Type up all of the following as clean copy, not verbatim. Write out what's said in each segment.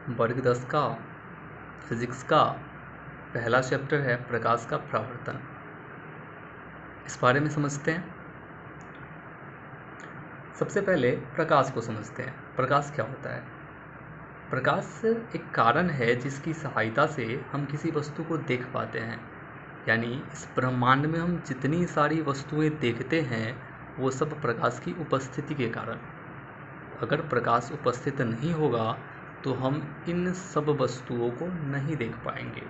वर्ग 10 का फिजिक्स का पहला चैप्टर है प्रकाश का परावर्तन। इस बारे में समझते हैं। सबसे पहले प्रकाश को समझते हैं। प्रकाश क्या होता है? प्रकाश एक कारण है जिसकी सहायता से हम किसी वस्तु को देख पाते हैं। यानी इस ब्रह्मांड में हम जितनी सारी वस्तुएं देखते हैं वो सब प्रकाश की उपस्थिति के कारण। अगर प्रकाश उपस्थित नहीं होगा तो हम इन सब वस्तुओं को नहीं देख पाएंगे।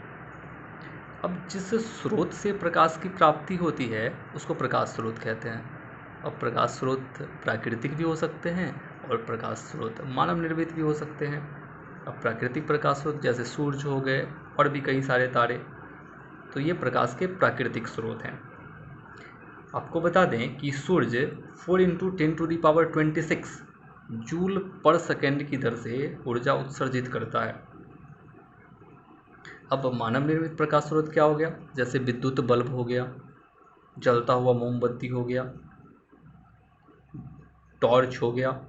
अब जिस स्रोत से प्रकाश की प्राप्ति होती है उसको प्रकाश स्रोत कहते हैं। अब प्रकाश स्रोत प्राकृतिक भी हो सकते हैं और प्रकाश स्रोत मानव निर्मित भी हो सकते हैं। अब प्राकृतिक प्रकाश स्रोत जैसे सूरज हो गए और भी कई सारे तारे, तो ये प्रकाश के प्राकृतिक स्रोत हैं। आपको बता दें कि सूरज 4 × 10⁻26 जूल पर सेकेंड की दर से ऊर्जा उत्सर्जित करता है। अब मानव निर्मित प्रकाश स्रोत क्या हो गया? जैसे विद्युत बल्ब हो गया, जलता हुआ मोमबत्ती हो गया, टॉर्च हो गया,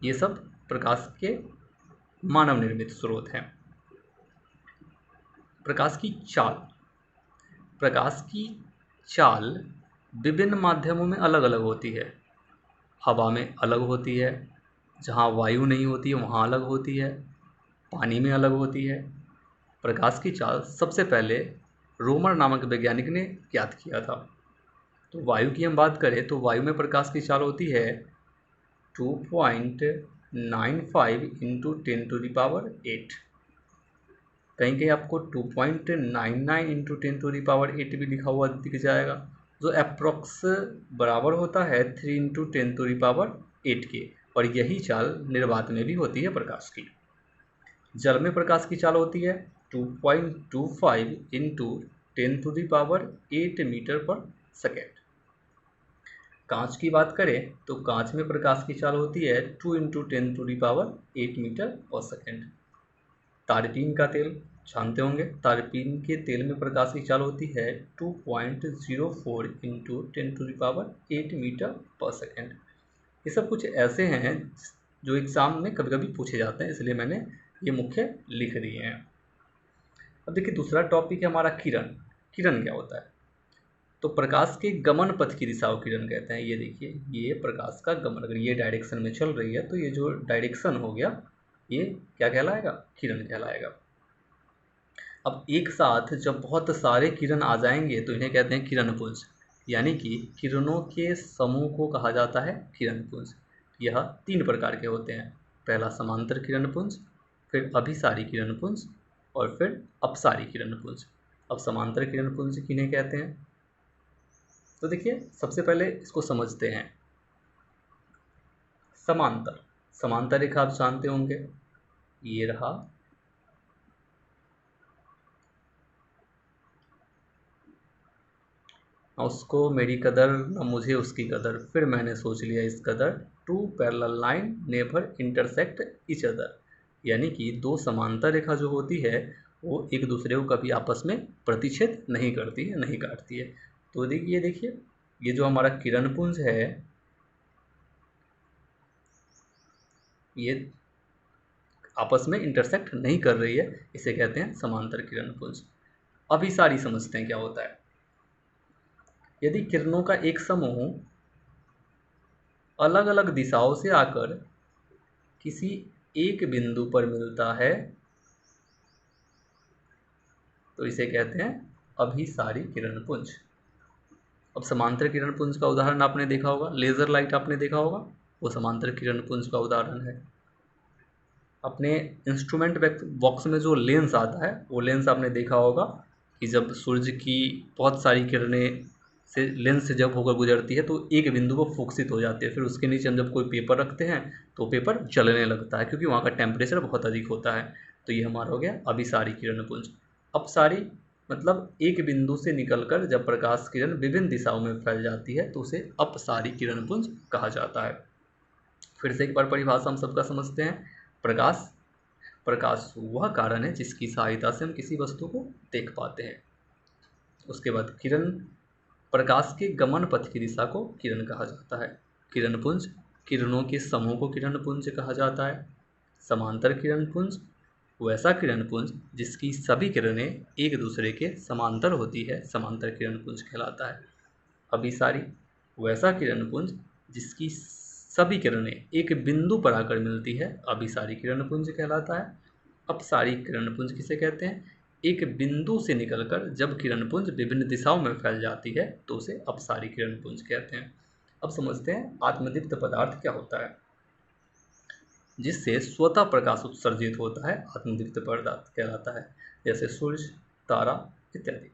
ये सब प्रकाश के मानव निर्मित स्रोत हैं। प्रकाश की चाल। प्रकाश की चाल विभिन्न माध्यमों में अलग अलग होती है। हवा में अलग होती है, जहाँ वायु नहीं होती है वहाँ अलग होती है, पानी में अलग होती है। प्रकाश की चाल सबसे पहले रोमर नामक वैज्ञानिक ने ज्ञात किया था। तो वायु की हम बात करें तो वायु में प्रकाश की चाल होती है 2.95 × 10⁸। कहीं कहीं आपको 2.99 × 10⁸ भी लिखा हुआ दिख जाएगा, जो अप्रॉक्स बराबर होता है 3 × 10⁸ के। और यही चाल निर्वात में भी होती है प्रकाश की। जल में प्रकाश की चाल होती है 2.25 × 10⁸ मीटर पर सेकेंड। कांच की बात करें तो कांच में प्रकाश की चाल होती है 2 × 10⁸ मीटर पर सेकेंड। तारपीन का तेल जानते होंगे, तारपीन के तेल में प्रकाश की चाल होती है 2.04 × 10⁸ मीटर पर सेकेंड। ये सब कुछ ऐसे हैं जो एग्ज़ाम में कभी कभी पूछे जाते हैं, इसलिए मैंने ये मुख्य लिख दिए हैं। अब देखिए दूसरा टॉपिक है हमारा किरण। किरण क्या होता है? तो प्रकाश के गमन पथ की दिशा को किरण कहते हैं। ये देखिए, ये प्रकाश का गमन, अगर ये डायरेक्शन में चल रही है तो ये जो डायरेक्शन हो गया ये क्या कहलाएगा? किरण कहलाएगा। अब एक साथ जब बहुत सारे किरण आ जाएंगे तो इन्हें कहते हैं किरणपुंज। यानी कि किरणों के समूह को कहा जाता है किरणपुंज। यह 3 प्रकार के होते हैं। पहला समांतर किरणपुंज, फिर अभिसारी किरणपुंज और फिर अपसारी किरणपुंज। अब समांतर किरणपुंज किन्हें कहते हैं? तो देखिए सबसे पहले इसको समझते हैं। समांतर, समांतर रेखा आप जानते होंगे, ये रहा। उसको मेरी कदर न मुझे उसकी कदर, फिर मैंने सोच लिया इस कदर, 2 parallel line never intersect each other. यानी कि 2 समांतर रेखा जो होती है वो एक दूसरे को कभी आपस में प्रतिच्छेद नहीं करती है, नहीं काटती है। तो देखिए ये जो हमारा किरणपुंज है ये आपस में इंटरसेक्ट नहीं कर रही है, इसे कहते हैं समांतर किरणपुंज। अभिसारी समझते हैं क्या होता है। यदि किरणों का एक समूह अलग अलग दिशाओं से आकर किसी एक बिंदु पर मिलता है तो इसे कहते हैं अभिसारी किरणपुंज। अब समांतर किरणपुंज का उदाहरण आपने देखा होगा, लेज़र लाइट आपने देखा होगा, वो समांतर किरणपुंज का उदाहरण है। अपने इंस्ट्रूमेंट बॉक्स में जो लेंस आता है वो लेंस आपने देखा होगा कि जब सूरज की बहुत सारी किरणें से लेंस से जब होकर गुजरती है तो एक बिंदु पर फोकसित हो जाती है। फिर उसके नीचे हम जब कोई पेपर रखते हैं तो पेपर जलने लगता है क्योंकि वहाँ का टेम्परेचर बहुत अधिक होता है। तो ये हमारा हो गया अभिसारी किरणपुंज। अपसारी मतलब एक बिंदु से निकलकर जब प्रकाश किरण विभिन्न दिशाओं में फैल जाती है तो उसे अपसारी किरणपुंज कहा जाता है। फिर से एक बार परिभाषा हम सबका समझते हैं। प्रकाश, प्रकाश वह कारण है जिसकी सहायता से हम किसी वस्तु को देख पाते हैं। उसके बाद किरण, प्रकाश के गमन पथ की दिशा को किरण कहा जाता है। किरणपुंज, किरणों के समूह को किरणपुंज कहा जाता है। समांतर किरणपुंज वैसा किरणपुंज जिसकी सभी किरणें एक दूसरे के समांतर होती है समांतर किरणपुंज कहलाता है। अभिसारी वैसा किरणपुंज जिसकी सभी किरणें एक बिंदु पर आकर मिलती है अभिसारी किरणपुंज कहलाता है। अपसारी किरणपुंज किसे कहते हैं? एक बिंदु से निकलकर जब किरणपुंज विभिन्न दिशाओं में फैल जाती है तो उसे अपसारी किरणपुंज कहते हैं। अब समझते हैं आत्मदीप्त पदार्थ क्या होता है। जिससे स्वतः प्रकाश उत्सर्जित होता है आत्मदीप्त पदार्थ कहलाता है, जैसे सूर्य, तारा इत्यादि।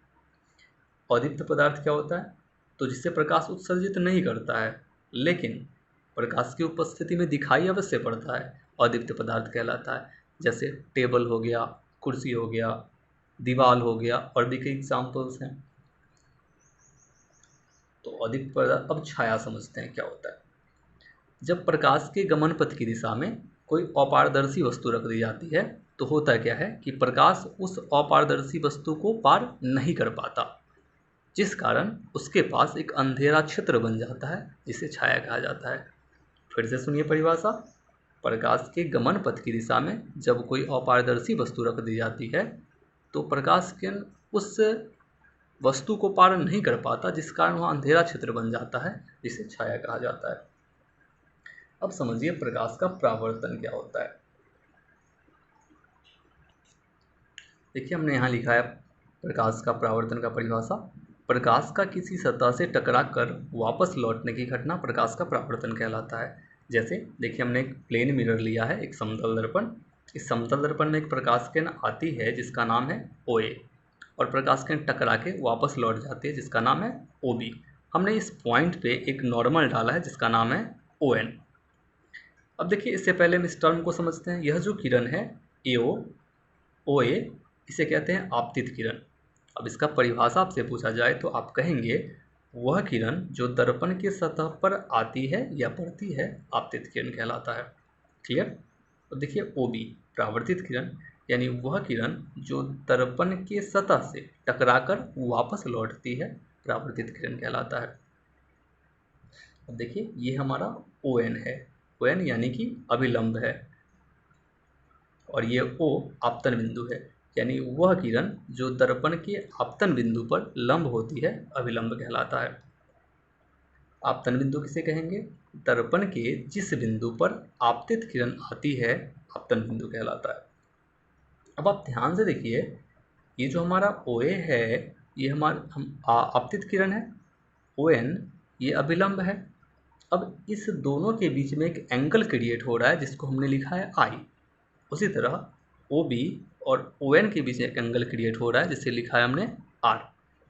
अदीप्त पदार्थ क्या होता है? तो जिससे प्रकाश उत्सर्जित नहीं करता है लेकिन प्रकाश की उपस्थिति में दिखाई अवश्य पड़ता है, अदीप्त पदार्थ कहलाता है। जैसे टेबल हो गया, कुर्सी हो गया, दीवार हो गया और भी कई एग्जाम्पल्स हैं। तो अदीप्त पदार्थ। अब छाया समझते हैं क्या होता है। जब प्रकाश के गमन पथ की दिशा में कोई अपारदर्शी वस्तु रख दी जाती है तो होता क्या है कि प्रकाश उस अपारदर्शी वस्तु को पार नहीं कर पाता, जिस कारण उसके पास एक अंधेरा क्षेत्र बन जाता है जिसे छाया कहा जाता है। फिर से सुनिए परिभाषा। प्रकाश के गमन पथ की दिशा में जब कोई अपारदर्शी वस्तु रख दी जाती है तो प्रकाश के उस वस्तु को पार नहीं कर पाता, जिस कारण वहाँ अंधेरा क्षेत्र बन जाता है जिसे छाया कहा जाता है। अब समझिए प्रकाश का परावर्तन क्या होता है। देखिए हमने यहाँ लिखा है प्रकाश का परावर्तन का परिभाषा। प्रकाश का किसी सतह से टकरा कर वापस लौटने की घटना प्रकाश का परावर्तन कहलाता है। जैसे देखिए हमने एक प्लेन मिरर लिया है, एक समतल दर्पण। इस समतल दर्पण में एक प्रकाश किरण आती है जिसका नाम है OA और प्रकाश किरण टकरा के वापस लौट जाती है जिसका नाम है OB। हमने इस पॉइंट पे एक नॉर्मल डाला है जिसका नाम है ON। अब देखिए इससे पहले हम इस टर्म को समझते हैं। यह जो किरण है AO OA इसे कहते हैं आपतित किरण। अब इसका परिभाषा आपसे पूछा जाए तो आप कहेंगे वह किरण जो दर्पण के सतह पर आती है या पड़ती है आपतित किरण कहलाता है। क्लियर। तो देखिए OB परावर्तित किरण, यानी वह किरण जो दर्पण के सतह से टकराकर वापस लौटती है परावर्तित किरण कहलाता है। अब देखिए ये हमारा ON है, ON यानी कि अभिलंब है, और ये O आपतन बिंदु है, यानी वह किरण जो दर्पण के आपतन बिंदु पर लंब होती है अभिलंब कहलाता है। आपतन बिंदु किसे कहेंगे? दर्पण के जिस बिंदु पर आपतित किरण आती है आपतन बिंदु कहलाता है। अब आप ध्यान से देखिए, ये जो हमारा OA है ये हमारा आपतित किरण है, ON ये अभिलंब है। अब इस दोनों के बीच में एक एंगल क्रिएट हो रहा है जिसको हमने लिखा है I। उसी तरह OB और ON के बीच एक एंगल क्रिएट हो रहा है जिसे लिखा है हमने R।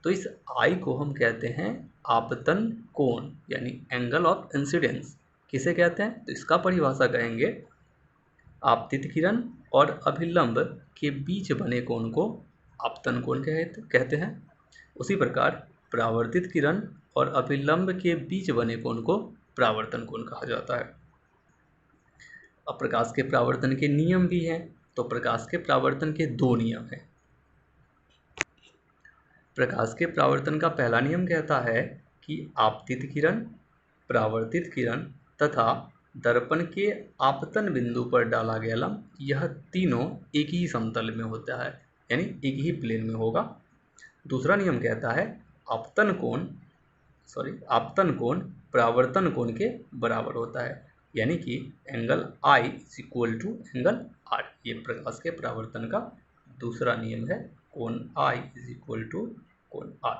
तो इस I को हम कहते हैं आपतन कोण, यानी एंगल ऑफ इंसिडेंस। किसे कहते हैं? तो इसका परिभाषा कहेंगे आपतित किरण और अभिलंब के बीच बने कोण को आपतन कोण कहते हैं। उसी प्रकार परावर्तित किरण और अभिलंब के बीच बने कोण को परावर्तन कोण कहा जाता है। अब प्रकाश के परावर्तन के नियम भी हैं। तो प्रकाश के परावर्तन के दो नियम हैं। प्रकाश के परावर्तन का पहला नियम कहता है कि आपतित किरण, परावर्तित किरण तथा दर्पण के आपतन बिंदु पर डाला गया लंब, यह तीनों एक ही समतल में होता है, यानी एक ही प्लेन में होगा। दूसरा नियम कहता है आपतन कोण परावर्तन कोण के बराबर होता है, यानी कि एंगल I = एंगल R। ये प्रकाश के परावर्तन का दूसरा नियम है, कोण I = कोण R।